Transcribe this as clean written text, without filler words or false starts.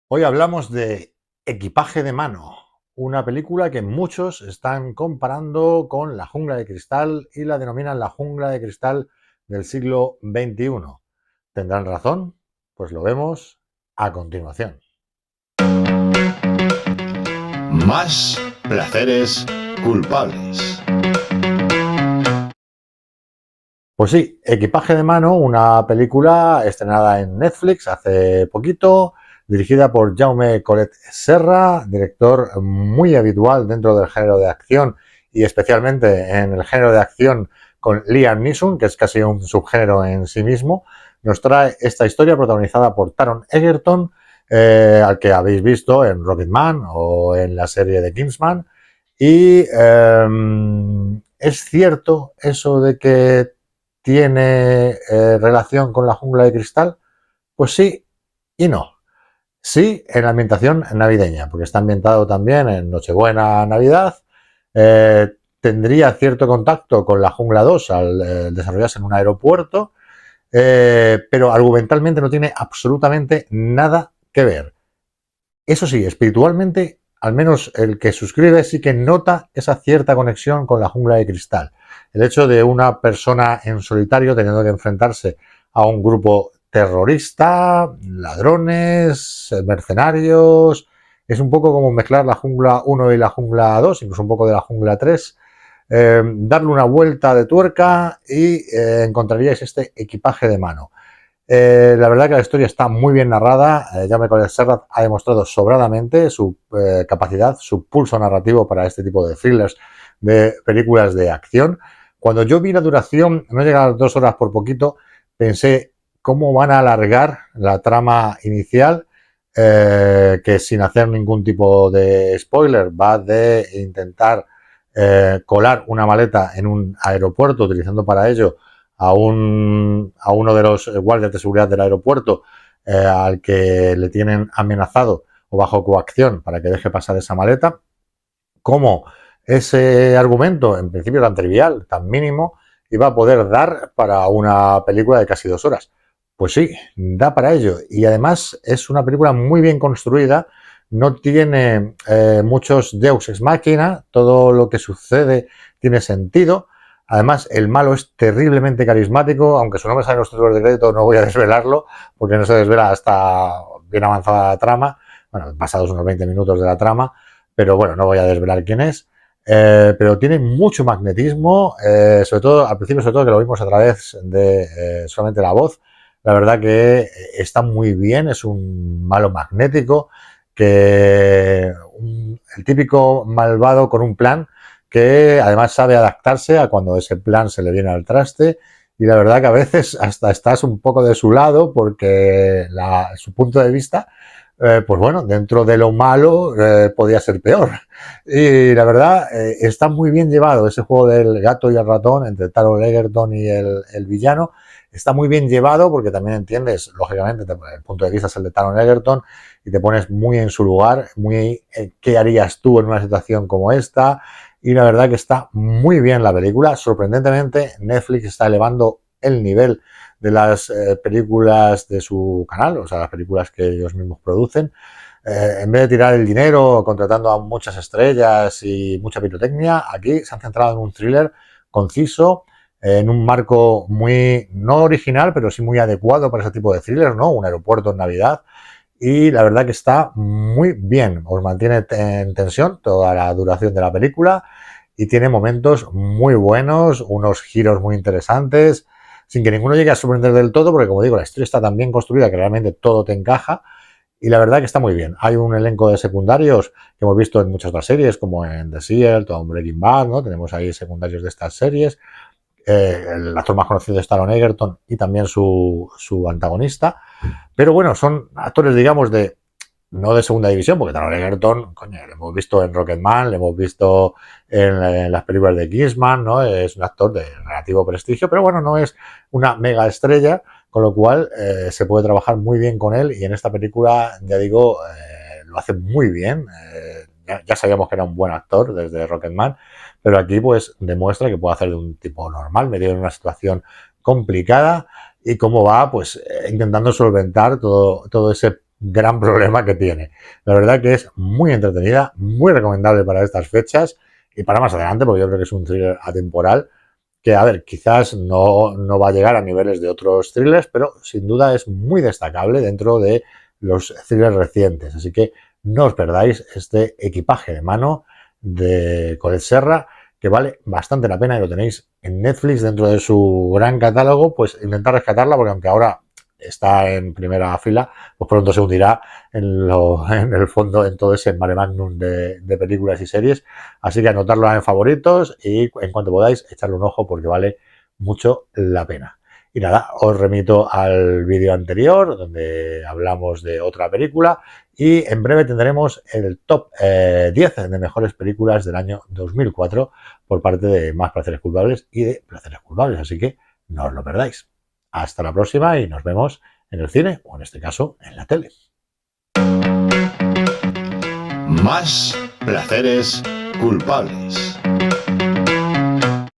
Hoy hablamos de Equipaje de mano, una película que muchos están comparando con La jungla de cristal y la denominan la jungla de cristal del siglo XXI. ¿Tendrán razón? Pues lo vemos a continuación. Más placeres culpables. Pues sí, Equipaje de mano, una película estrenada en Netflix hace poquito, dirigida por Jaume Collet Serra, director muy habitual dentro del género de acción y especialmente en el género de acción con Liam Neeson, que es casi un subgénero en sí mismo. Nos trae esta historia protagonizada por Taron Egerton, al que habéis visto en Rocketman o en la serie de Kingsman. Y es cierto eso de que tiene relación con la jungla de cristal. Pues sí y no. Sí, en la ambientación navideña, porque está ambientado también en Nochebuena, Navidad. Tendría cierto contacto con la Jungla 2 al desarrollarse en un aeropuerto, pero argumentalmente no tiene absolutamente nada que ver. Eso sí, espiritualmente, al menos el que suscribe sí que nota esa cierta conexión con la jungla de cristal. El hecho de una persona en solitario teniendo que enfrentarse a un grupo terrorista, ladrones, mercenarios. Es un poco como mezclar la jungla 1 y la jungla 2, incluso un poco de la jungla 3. Darle una vuelta de tuerca y encontraríais este equipaje de mano. La verdad que la historia está muy bien narrada. Jaume Collet Serra ha demostrado sobradamente su capacidad, su pulso narrativo para este tipo de thrillers, de películas de acción. Cuando yo vi la duración, no llega a las 2 horas por poquito, pensé cómo van a alargar la trama inicial, que sin hacer ningún tipo de spoiler va de intentar colar una maleta en un aeropuerto utilizando para ello a uno de los guardias de seguridad del aeropuerto, al que le tienen amenazado o bajo coacción para que deje pasar esa maleta. Cómo ese argumento, en principio tan trivial, tan mínimo, iba a poder dar para una película de casi 2 horas. Pues sí, da para ello. Y además es una película muy bien construida, no tiene muchos deus ex machina, todo lo que sucede tiene sentido. Además, el malo es terriblemente carismático, aunque su nombre sale en los títulos de crédito, no voy a desvelarlo, porque no se desvela hasta bien avanzada la trama, bueno, pasados unos 20 minutos de la trama, pero bueno, no voy a desvelar quién es. Pero tiene mucho magnetismo, sobre todo al principio, sobre todo que lo vimos a través de solamente la voz. La verdad que está muy bien, es un malo magnético, el típico malvado con un plan que además sabe adaptarse a cuando ese plan se le viene al traste, y la verdad que a veces hasta estás un poco de su lado porque su punto de vista, pues bueno, dentro de lo malo podía ser peor. Y la verdad está muy bien llevado ese juego del gato y el ratón entre Taron Egerton y el villano. Está muy bien llevado porque también entiendes, lógicamente, el punto de vista es el de Taron Egerton y te pones muy en su lugar, muy qué harías tú en una situación como esta. Y la verdad que está muy bien la película. Sorprendentemente, Netflix está elevando el nivel de las películas de su canal, o sea, las películas que ellos mismos producen. En vez de tirar el dinero contratando a muchas estrellas y mucha pirotecnia, aquí se han centrado en un thriller conciso, en un marco muy, no original, pero sí muy adecuado para ese tipo de thrillers, ¿no? Un aeropuerto en Navidad. Y la verdad que está muy bien, os mantiene en tensión toda la duración de la película y tiene momentos muy buenos, unos giros muy interesantes, sin que ninguno llegue a sorprender del todo, porque como digo, la historia está tan bien construida que realmente todo te encaja y la verdad que está muy bien. Hay un elenco de secundarios que hemos visto en muchas otras series, como en The Seal, o en Breaking Bad, ¿no? Tenemos ahí secundarios de estas series. El actor más conocido es Taron Egerton y también su antagonista. Pero bueno, son actores, digamos, no de segunda división, porque Taron Egerton, coño, le hemos visto en Rocketman, le hemos visto en las películas de Kingsman, ¿no? Es un actor de relativo prestigio, pero bueno, no es una mega estrella, con lo cual se puede trabajar muy bien con él y en esta película, ya digo, lo hace muy bien. Ya sabíamos que era un buen actor desde Rocketman, pero aquí pues demuestra que puede hacer de un tipo normal, metido en una situación complicada y cómo va pues intentando solventar todo ese gran problema que tiene. La verdad que es muy entretenida, muy recomendable para estas fechas y para más adelante, porque yo creo que es un thriller atemporal que, a ver, quizás no va a llegar a niveles de otros thrillers, pero sin duda es muy destacable dentro de los thrillers recientes. Así que no os perdáis este Equipaje de mano de Colette Serra, que vale bastante la pena y lo tenéis en Netflix dentro de su gran catálogo. Pues intentar rescatarla, porque aunque ahora está en primera fila, pues pronto se hundirá en el fondo, en todo ese mare magnum de películas y series. Así que anotarlo en favoritos y en cuanto podáis echarle un ojo, porque vale mucho la pena. Y nada, os remito al vídeo anterior donde hablamos de otra película y en breve tendremos el top 10 de mejores películas del año 2004 por parte de Más Placeres Culpables y de Placeres Culpables. Así que no os lo perdáis. Hasta la próxima y nos vemos en el cine o en este caso en la tele. Más Placeres Culpables.